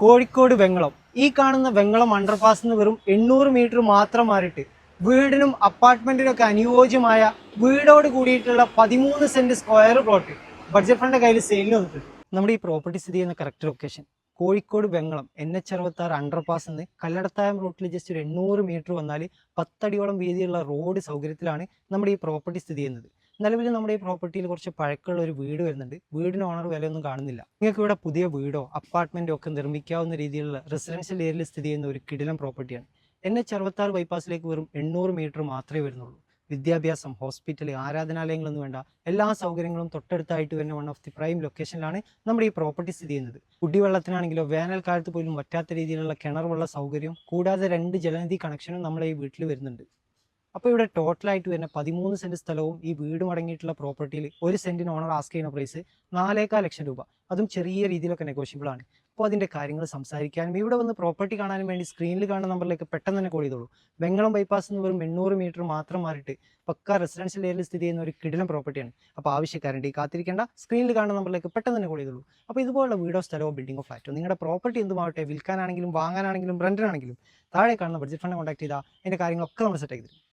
കോഴിക്കോട് വെങ്ങളം. ഈ കാണുന്ന വെങ്ങളം അണ്ടർപാസ് നിന്ന് വെറും 800 മീറ്റർ മാത്രം മാറിയിട്ട് വീടിനും അപ്പാർട്ട്മെന്റിനും ഒക്കെ അനുയോജ്യമായ വീടോട് കൂടിയിട്ടുള്ള 13 saint square plot budget fund കയ്യിൽ സെയിലിന് വന്നിട്ടുണ്ട്. നമ്മുടെ ഈ പ്രോപ്പർട്ടി സ്ഥിതി ചെയ്യുന്ന correct location Kozhikode Vengalam NH66 underpass നിന്ന് കല്ലടത്തായം റൂട്ടിൽ ജസ്റ്റ് ഒരു 800 മീറ്റർ വന്നാൽ 10 അടിയോളം വീതിയുള്ള റോഡ് സൗകര്യത്തിലാണ് നമ്മുടെ ഈ പ്രോപ്പർട്ടി സ്ഥിതി ചെയ്യുന്നത്. നിലവിൽ നമ്മുടെ ഈ പ്രോപ്പർട്ടിയിൽ കുറച്ച് പഴക്കമുള്ള ഒരു വീട് വരുന്നുണ്ട്. വീടിന് ഓണർ വിലയൊന്നും കാണുന്നില്ല. നിങ്ങൾക്ക് ഇവിടെ പുതിയ വീടോ അപ്പാർട്ട്മെന്റോ ഒക്കെ നിർമ്മിക്കാവുന്ന രീതിയിലുള്ള റെസിഡൻഷ്യൽ ഏരിയയിൽ സ്ഥിതി ചെയ്യുന്ന ഒരു കിടിലം പ്രോപ്പർട്ടിയാണ്. NH66 ബൈപ്പാസിലേക്ക് വെറും 800 മീറ്റർ മാത്രമേ വരുന്നുള്ളൂ. വിദ്യാഭ്യാസം, ഹോസ്പിറ്റൽ, ആരാധനാലയങ്ങളൊന്നും വേണ്ട എല്ലാ സൗകര്യങ്ങളും തൊട്ടടുത്തായിട്ട് വരുന്ന വൺ ഓഫ് ദി പ്രൈം ലൊക്കേഷനിലാണ് നമ്മുടെ ഈ പ്രോപ്പർട്ടി സ്ഥിതി ചെയ്യുന്നത്. കുടിവെള്ളത്തിനാണെങ്കിലോ വേനൽക്കാലത്ത് പോലും വറ്റാത്ത രീതിയിലുള്ള കിണർ വെള്ള സൗകര്യവും കൂടാതെ 2 ജലനിധി കണക്ഷനും നമ്മുടെ ഈ വീട്ടിൽ വരുന്നുണ്ട്. അപ്പോൾ ഇവിടെ ടോട്ടലായിട്ട് വരുന്ന 13 സെന്റ് സ്ഥലവും ഈ വീടും അടങ്ങിയിട്ടുള്ള പ്രോപ്പർട്ടിയിൽ 1 സെന്റിന് ഓണർ ആസ്ക് ചെയ്യുന്ന പ്രൈസ് 4.25 ലക്ഷം രൂപ. അതും ചെറിയ രീതിയിലൊക്കെ നെഗോഷ്യബിൾ ആണ്. അപ്പോൾ അതിൻ്റെ കാര്യങ്ങൾ സംസാരിക്കാനും ഇവിടെ വന്ന് പ്രോപ്പർട്ടി കാണാനും വേണ്ടി സ്ക്രീനിൽ കാണുന്ന നമ്പറിലേക്ക് പെട്ടെന്ന് തന്നെ കോൾ ചെയ്തോളൂ. വെങ്ങളം ബൈപ്പാസ് നിന്ന് വെറും 800 മീറ്റർ മാത്രം മാറിയിട്ട് പക്ക റെസിഡൻഷ്യൽ ഏരിയയിൽ സ്ഥിതി ചെയ്യുന്ന ഒരു കിടിലം പ്രോപ്പർട്ടിയാണ്. അപ്പോൾ ആവശ്യക്കാരുണ്ട് ഈ കാത്തിരിക്കേണ്ട, സ്ക്രീനിൽ കാണുന്ന നമ്പറിലേക്ക് പെട്ടെന്ന് തന്നെ കോൾ ചെയ്തോളൂ. അപ്പോൾ ഇതുപോലുള്ള വീടോ സ്ഥലമോ ബിൽഡിങ്ങോ ഫ്ലാറ്റോ നിങ്ങളുടെ പ്രോപ്പർട്ടി എന്തുമാവട്ടെ, വിൽക്കാനാണെങ്കിലും വാങ്ങാനാണെങ്കിലും റെന്റിനാണെങ്കിലും താഴെ കാണുന്ന ബഡ്ജറ്റ് ഫണ്ട് കോൺടാക്ട് ചെയ്താൽ അതിൻ്റെ കാര്യങ്ങളൊക്കെ നമ്മൾ സെറ്റ് ആക്കി തരും.